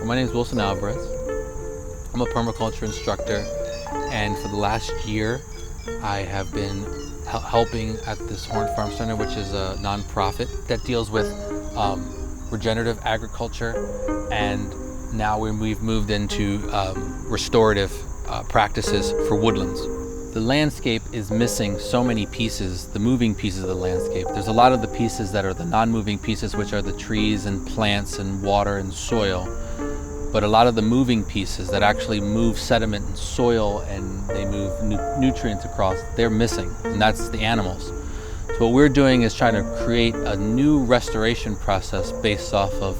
My name is Wilson Alvarez. I'm a permaculture instructor, and for the last year I have been helping at this Horn Farm Center, which is a nonprofit that deals with regenerative agriculture, and now we've moved into restorative practices for woodlands. The landscape is missing so many pieces, the moving pieces of the landscape. There's a lot of the pieces that are the non-moving pieces, which are the trees and plants and water and soil. But a lot of the moving pieces that actually move sediment and soil and they move nutrients across, they're missing, and that's the animals. So what we're doing is trying to create a new restoration process based off of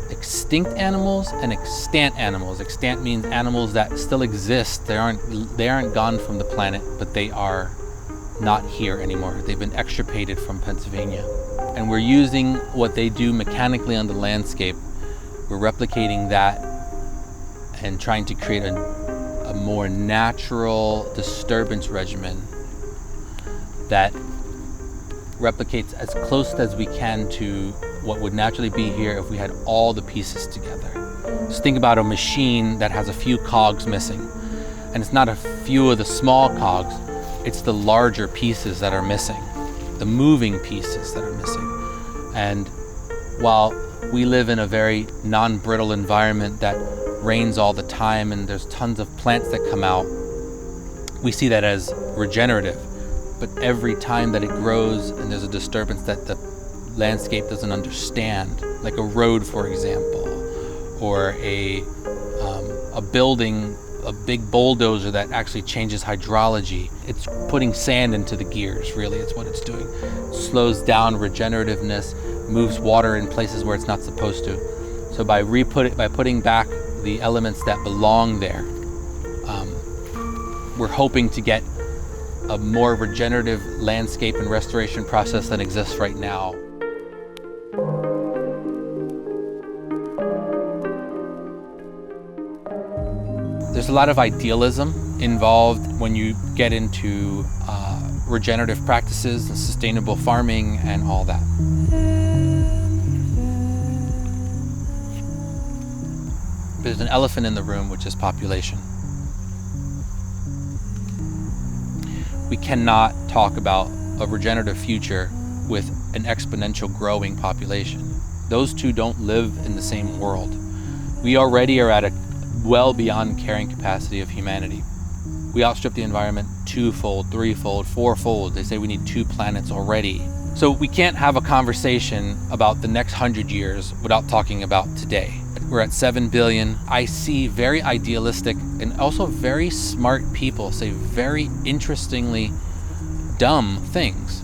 extinct animals and extant animals. Extant means animals that still exist. They aren't gone from the planet, but they are not here anymore. They've been extirpated from Pennsylvania. And we're using what they do mechanically on the landscape. We're replicating that and trying to create a more natural disturbance regimen that replicates as close as we can to what would naturally be here if we had all the pieces together. Just think about a machine that has a few cogs missing. And it's not a few of the small cogs, it's the larger pieces that are missing, the moving pieces that are missing. And while we live in a very non-brittle environment that rains all the time and there's tons of plants that come out, we see that as regenerative. But every time that it grows and there's a disturbance that the landscape doesn't understand, like a road, for example, or a building, a big bulldozer that actually changes hydrology. It's putting sand into the gears, really, it's what it's doing. It slows down regenerativeness, moves water in places where it's not supposed to. So by putting back the elements that belong there, we're hoping to get a more regenerative landscape and restoration process than exists right now. There's a lot of idealism involved when you get into regenerative practices and sustainable farming and all that. There's an elephant in the room, which is population. We cannot talk about a regenerative future with an exponential growing population. Those two don't live in the same world. We already are at a well beyond carrying capacity of humanity. We outstrip the environment twofold, threefold, fourfold. They say we need 2 planets already. So we can't have a conversation about the next 100 years without talking about today. We're at 7 billion. I see very idealistic and also very smart people say very interestingly dumb things.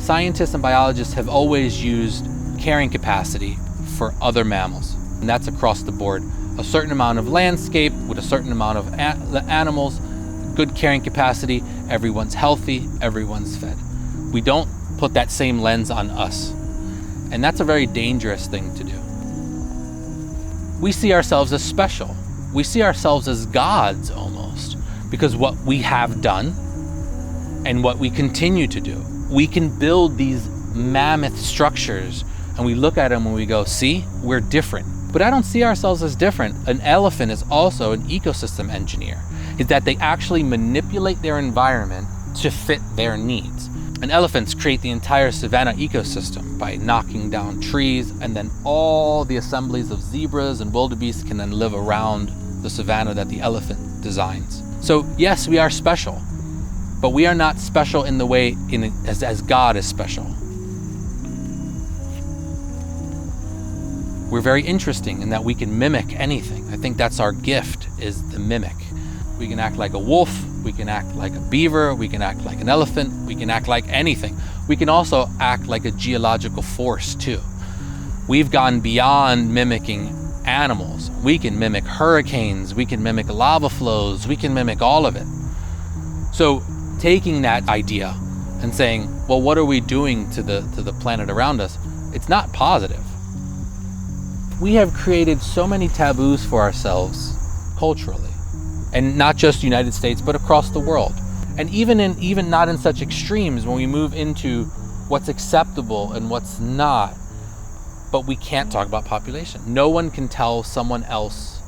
Scientists and biologists have always used carrying capacity for other mammals, and that's across the board. A certain amount of landscape with a certain amount of animals, good carrying capacity, everyone's healthy, everyone's fed. We don't put that same lens on us, and that's a very dangerous thing to do. We see ourselves as special. We see ourselves as gods almost, because what we have done and what we continue to do. We can build these mammoth structures and we look at them and we go, see, we're different. But I don't see ourselves as different. An elephant is also an ecosystem engineer, is that they actually manipulate their environment to fit their needs. And elephants create the entire savanna ecosystem by knocking down trees, and then all the assemblies of zebras and wildebeest can then live around the savanna that the elephant designs. So yes, we are special. But we are not special in the way as God is special. We're very interesting in that we can mimic anything. I think that's our gift, is the mimic. We can act like a wolf, we can act like a beaver, we can act like an elephant, we can act like anything. We can also act like a geological force too. We've gone beyond mimicking animals. We can mimic hurricanes, we can mimic lava flows, we can mimic all of it. So taking that idea and saying, well, what are we doing to the planet around us? It's not positive. We have created so many taboos for ourselves culturally, and not just the United States, but across the world. And even not in such extremes, when we move into what's acceptable and what's not, but we can't talk about population. No one can tell someone else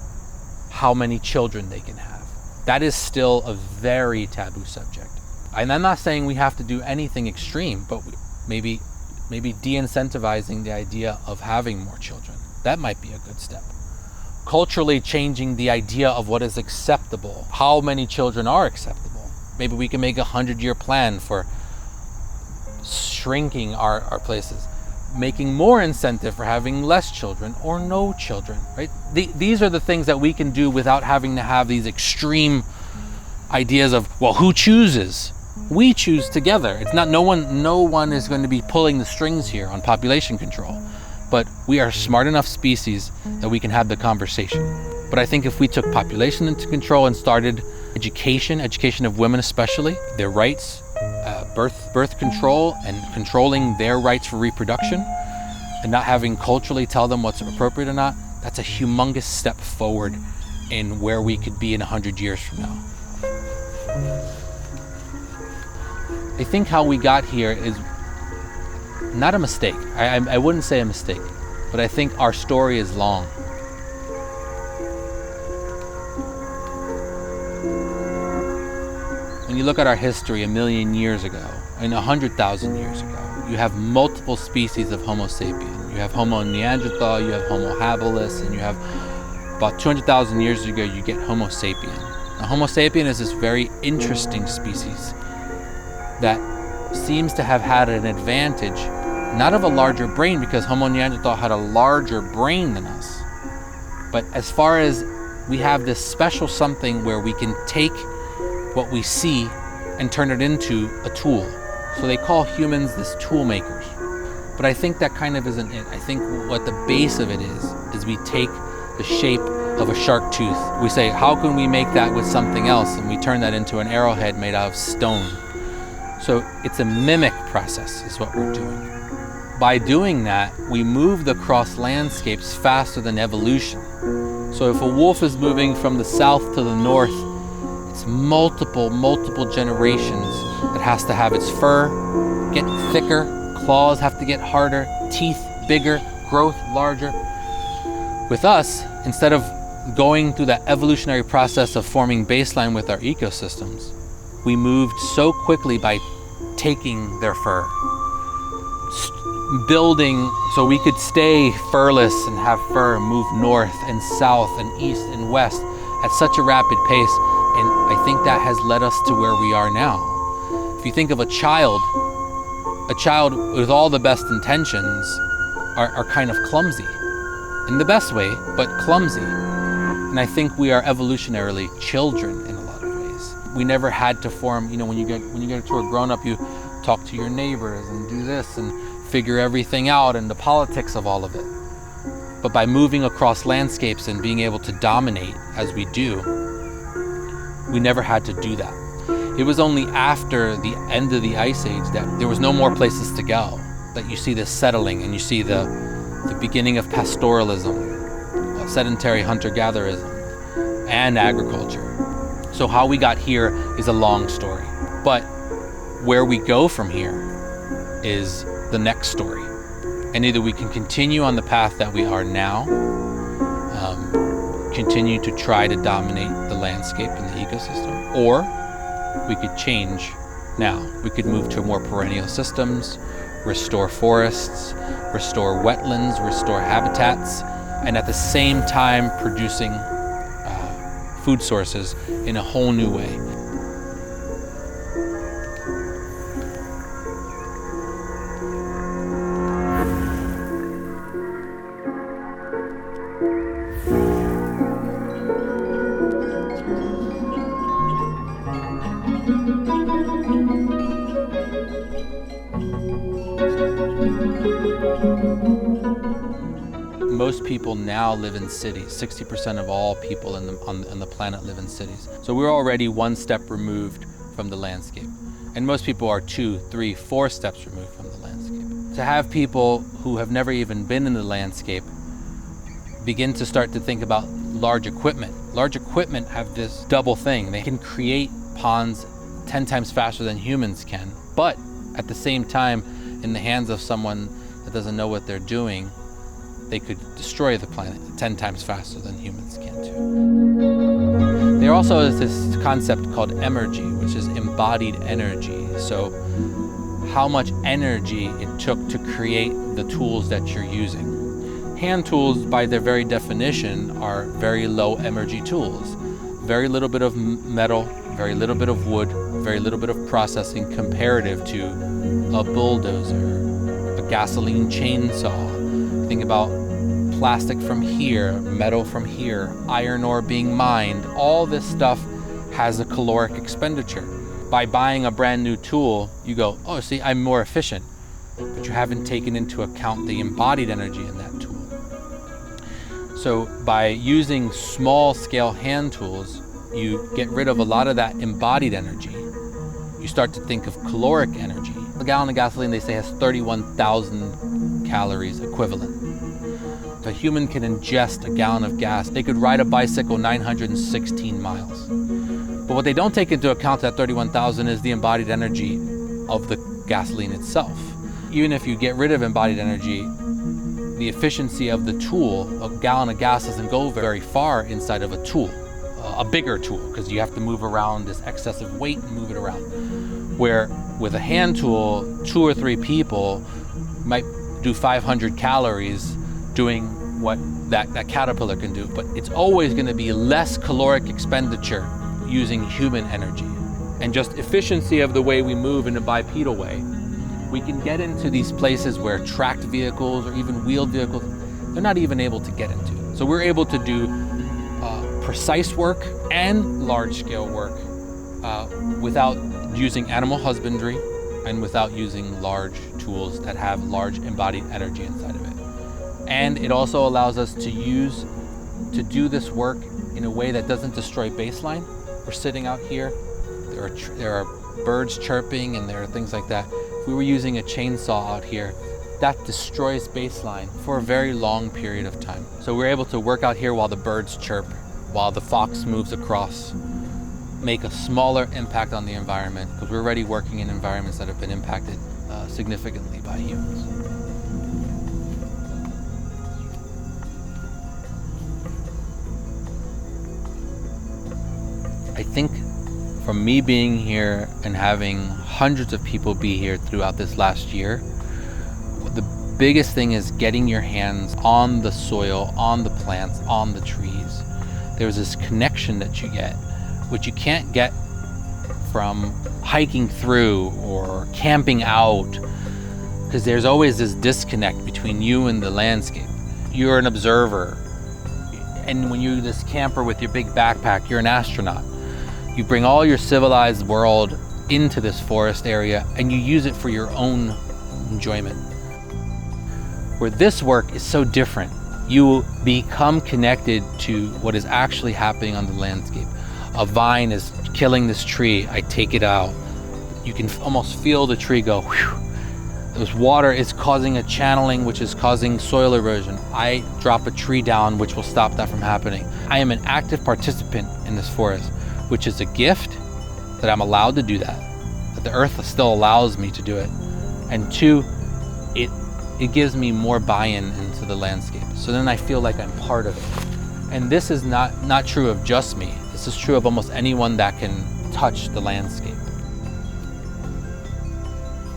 how many children they can have. That is still a very taboo subject. And I'm not saying we have to do anything extreme, but maybe de-incentivizing the idea of having more children. That might be a good step. Culturally changing the idea of what is acceptable, how many children are acceptable. Maybe we can make a 100-year plan for shrinking our places, making more incentive for having less children or no children, right? These are the things that we can do without having to have these extreme ideas of, well, who chooses? We choose together. It's not, no one is going to be pulling the strings here on population control. But we are a smart enough species that we can have the conversation. But I think if we took population into control and started education of women especially, their rights, birth control, and controlling their rights for reproduction, and not having culturally tell them what's appropriate or not, that's a humongous step forward in where we could be in 100 years from now. I think how we got here is not a mistake. I wouldn't say a mistake, but I think our story is long. When you look at our history 1,000,000 years ago, and 100,000 years ago, you have multiple species of Homo sapien. You have Homo neanderthal, you have Homo habilis, and you have about 200,000 years ago, you get Homo sapien. Now, Homo sapien is this very interesting species that seems to have had an advantage, not of a larger brain, because Homo neanderthal had a larger brain than us, but as far as we have this special something where we can take what we see and turn it into a tool. So they call humans this tool makers. But I think that kind of isn't it. I think what the base of it is we take the shape of a shark tooth. We say, how can we make that with something else? And we turn that into an arrowhead made out of stone. So it's a mimic process is what we're doing. By doing that, we move across landscapes faster than evolution. So if a wolf is moving from the south to the north, it's multiple generations that has to have its fur get thicker, claws have to get harder, teeth bigger, growth larger. With us, instead of going through that evolutionary process of forming baseline with our ecosystems, we moved so quickly by taking their fur, building so we could stay furless and have fur, move north and south and east and west at such a rapid pace. And I think that has led us to where we are now. If you think of a child with all the best intentions are kind of clumsy, in the best way, but clumsy. And I think we are evolutionarily children in a lot of ways. We never had to form, when you get to a grown-up, you talk to your neighbors and do this and figure everything out and the politics of all of it. But by moving across landscapes and being able to dominate as we do, we never had to do that. It was only after the end of the Ice Age that there was no more places to go, that you see this settling and you see the beginning of pastoralism, sedentary hunter-gatherism, and agriculture. So how we got here is a long story. But where we go from here is the next story. And either we can continue on the path that we are now, continue to try to dominate the landscape and the ecosystem, or we could change now. We could move to more perennial systems, restore forests, restore wetlands, restore habitats, and at the same time producing food sources in a whole new way. Most people now live in cities. 60% of all people on the planet live in cities. So we're already one step removed from the landscape. And most people are 2, 3, 4 steps removed from the landscape. To have people who have never even been in the landscape begin to start to think about large equipment. Large equipment have this double thing. They can create ponds 10 times faster than humans can, but at the same time, in the hands of someone that doesn't know what they're doing, they could destroy the planet 10 times faster than humans can too. There also is this concept called emergy, which is embodied energy. So how much energy it took to create the tools that you're using. Hand tools, by their very definition, are very low energy tools. Very little bit of metal, very little bit of wood, very little bit of processing comparative to a bulldozer, a gasoline chainsaw. Think about plastic from here, metal from here, iron ore being mined. All this stuff has a caloric expenditure. By buying a brand new tool, you go, oh, see, I'm more efficient. But you haven't taken into account the embodied energy in that tool. So by using small scale hand tools, you get rid of a lot of that embodied energy. You start to think of caloric energy. A gallon of gasoline, they say, has 31,000 calories equivalent. If a human can ingest a gallon of gas, they could ride a bicycle 916 miles. But what they don't take into account, that 31,000, is the embodied energy of the gasoline itself. Even if you get rid of embodied energy, the efficiency of the tool, a gallon of gas doesn't go very far inside of a tool, a bigger tool, because you have to move around this excessive weight and move it around. Where with a hand tool, 2 or 3 people might do 500 calories doing what that caterpillar can do, but it's always going to be less caloric expenditure using human energy. And just efficiency of the way we move in a bipedal way, we can get into these places where tracked vehicles or even wheeled vehicles, they're not even able to get into. So we're able to do precise work and large-scale work without using animal husbandry and without using large tools that have large embodied energy inside of it. And it also allows us to do this work in a way that doesn't destroy baseline. We're sitting out here, there are birds chirping and there are things like that. If we were using a chainsaw out here, that destroys baseline for a very long period of time. So we're able to work out here while the birds chirp, while the fox moves across, make a smaller impact on the environment, because we're already working in environments that have been impacted significantly by humans. I think from me being here and having hundreds of people be here throughout this last year, the biggest thing is getting your hands on the soil, on the plants, on the trees. There's this connection that you get, which you can't get from hiking through or camping out, because there's always this disconnect between you and the landscape. You're an observer, and when you're this camper with your big backpack, you're an astronaut. You bring all your civilized world into this forest area and you use it for your own enjoyment. Where this work is so different, you become connected to what is actually happening on the landscape. A vine is killing this tree, I take it out. You can almost feel the tree go, whew. This water is causing a channeling, which is causing soil erosion. I drop a tree down, which will stop that from happening. I am an active participant in this forest, which is a gift that I'm allowed to do that the earth still allows me to do it. And 2, it gives me more buy-in into the landscape. So then I feel like I'm part of it. And this is not true of just me. This is true of almost anyone that can touch the landscape.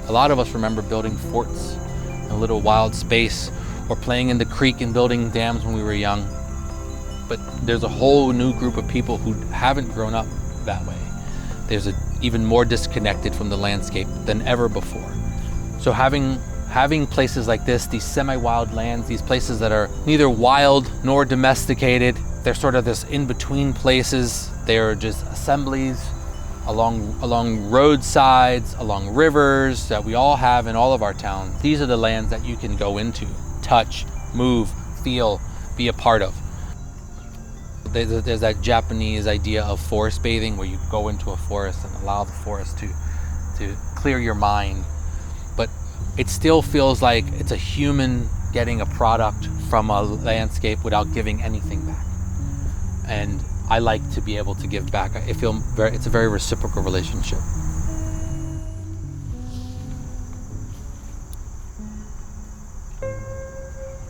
A lot of us remember building forts in a little wild space, or playing in the creek and building dams when we were young. But there's a whole new group of people who haven't grown up that way. There's even more disconnected from the landscape than ever before. So having places like this, these semi-wild lands, these places that are neither wild nor domesticated, they're sort of this in-between places. They're just assemblies along roadsides, along rivers that we all have in all of our towns. These are the lands that you can go into, touch, move, feel, be a part of. There's that Japanese idea of forest bathing, where you go into a forest and allow the forest to clear your mind. But it still feels like it's a human getting a product from a landscape without giving anything back. And I like to be able to give back. It's a very reciprocal relationship.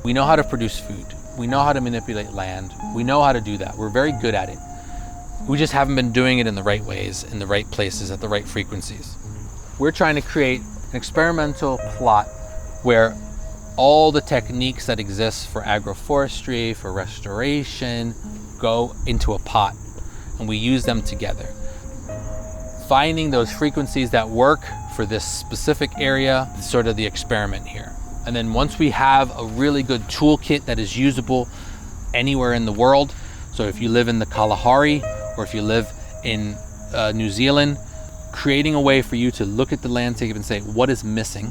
We know how to produce food. We know how to manipulate land. We know how to do that. We're very good at it. We just haven't been doing it in the right ways, in the right places, at the right frequencies. We're trying to create an experimental plot where all the techniques that exist for agroforestry, for restoration, go into a pot, and we use them together. Finding those frequencies that work for this specific area is sort of the experiment here. And then once we have a really good toolkit that is usable anywhere in the world, so if you live in the Kalahari or if you live in New Zealand, creating a way for you to look at the landscape and say, what is missing?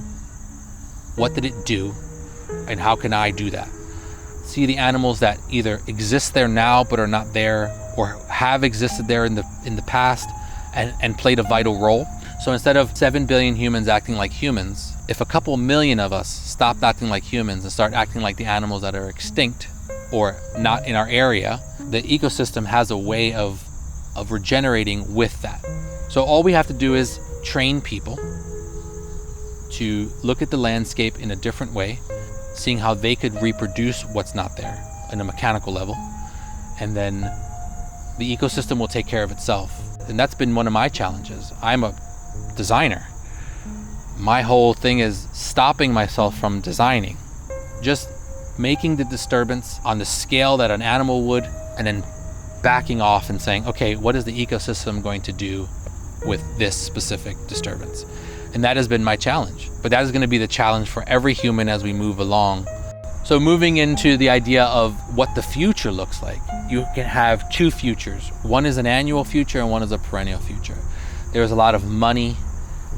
What did it do? And how can I do that? See the animals that either exist there now but are not there, or have existed there in the past and played a vital role. So instead of 7 billion humans acting like humans, if a couple million of us stopped acting like humans and start acting like the animals that are extinct or not in our area, the ecosystem has a way of regenerating with that. So all we have to do is train people to look at the landscape in a different way, seeing how they could reproduce what's not there in a mechanical level, and then the ecosystem will take care of itself. And that's been one of my challenges. I'm a designer. My whole thing is stopping myself from designing, just making the disturbance on the scale that an animal would, and then backing off and saying, okay, what is the ecosystem going to do with this specific disturbance? And that has been my challenge. But that is going to be the challenge for every human as we move along. So moving into the idea of what the future looks like, you can have two futures. One is an annual future and one is a perennial future. There's a lot of money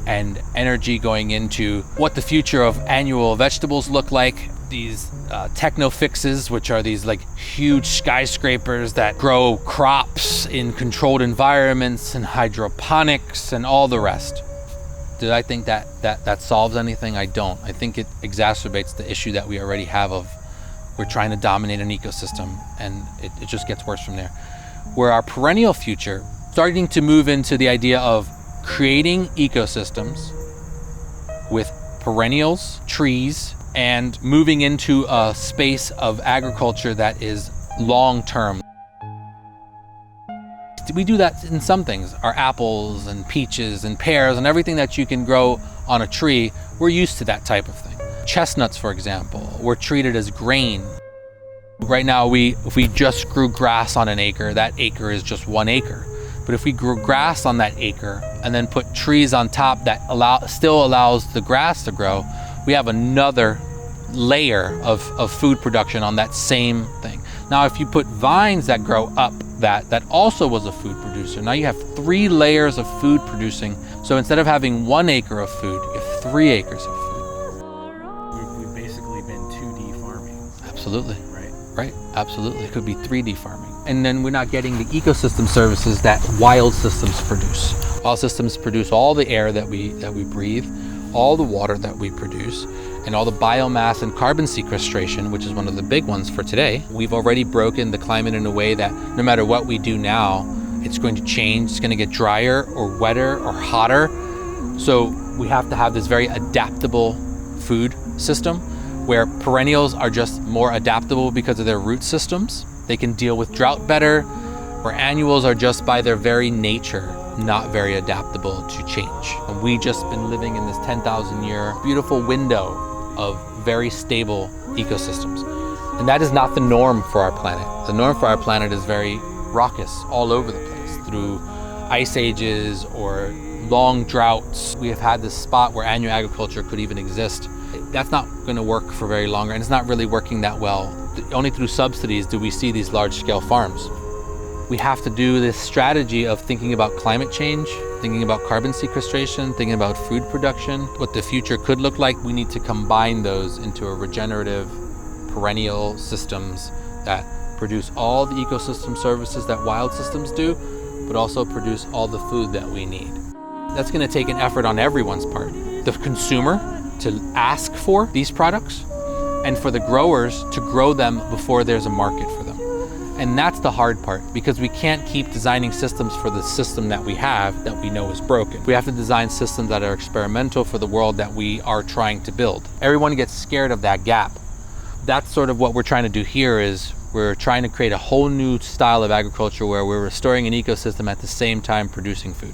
and energy going into what the future of annual vegetables look like. These techno fixes, which are these like huge skyscrapers that grow crops in controlled environments and hydroponics and all the rest. Do I think that solves anything? I don't. I think it exacerbates the issue that we already have of we're trying to dominate an ecosystem, and it just gets worse from there. Where our perennial future, starting to move into the idea of creating ecosystems with perennials, trees, and moving into a space of agriculture that is long-term. We do that in some things. Our apples and peaches and pears and everything that you can grow on a tree, we're used to that type of thing. Chestnuts, for example, we're treated as grain. Right now, if we just grew grass on an acre, that acre is just 1 acre. But if we grew grass on that acre and then put trees on top that still allows the grass to grow, we have another layer of food production on that same thing. Now, if you put vines that grow up that also was a food producer, now you have 3 layers of food producing. So instead of having 1 acre of food, you have 3 acres of food. We've basically been 2D farming. Absolutely. Right, absolutely. It could be 3D farming. And then we're not getting the ecosystem services that wild systems produce. Wild systems produce all the air that we breathe, all the water that we produce, and all the biomass and carbon sequestration, which is one of the big ones for today. We've already broken the climate in a way that no matter what we do now, it's going to change. It's going to get drier or wetter or hotter. So we have to have this very adaptable food system where perennials are just more adaptable because of their root systems. They can deal with drought better, where annuals are just by their very nature not very adaptable to change. And we just been living in this 10,000 year beautiful window of very stable ecosystems. And that is not the norm for our planet. The norm for our planet is very raucous all over the place through ice ages or long droughts. We have had this spot where annual agriculture could even exist. That's not going to work for very long, and it's not really working that well. Only through subsidies do we see these large-scale farms. We have to do this strategy of thinking about climate change, thinking about carbon sequestration, thinking about food production, what the future could look like. We need to combine those into a regenerative, perennial systems that produce all the ecosystem services that wild systems do, but also produce all the food that we need. That's going to take an effort on everyone's part. The consumer to ask for these products, and for the growers to grow them before there's a market for them. And that's the hard part, because we can't keep designing systems for the system that we have that we know is broken. We have to design systems that are experimental for the world that we are trying to build. Everyone gets scared of that gap. that's sort of what we're trying to do here. Is we're trying to create a whole new style of agriculture where we're restoring an ecosystem at the same time producing food.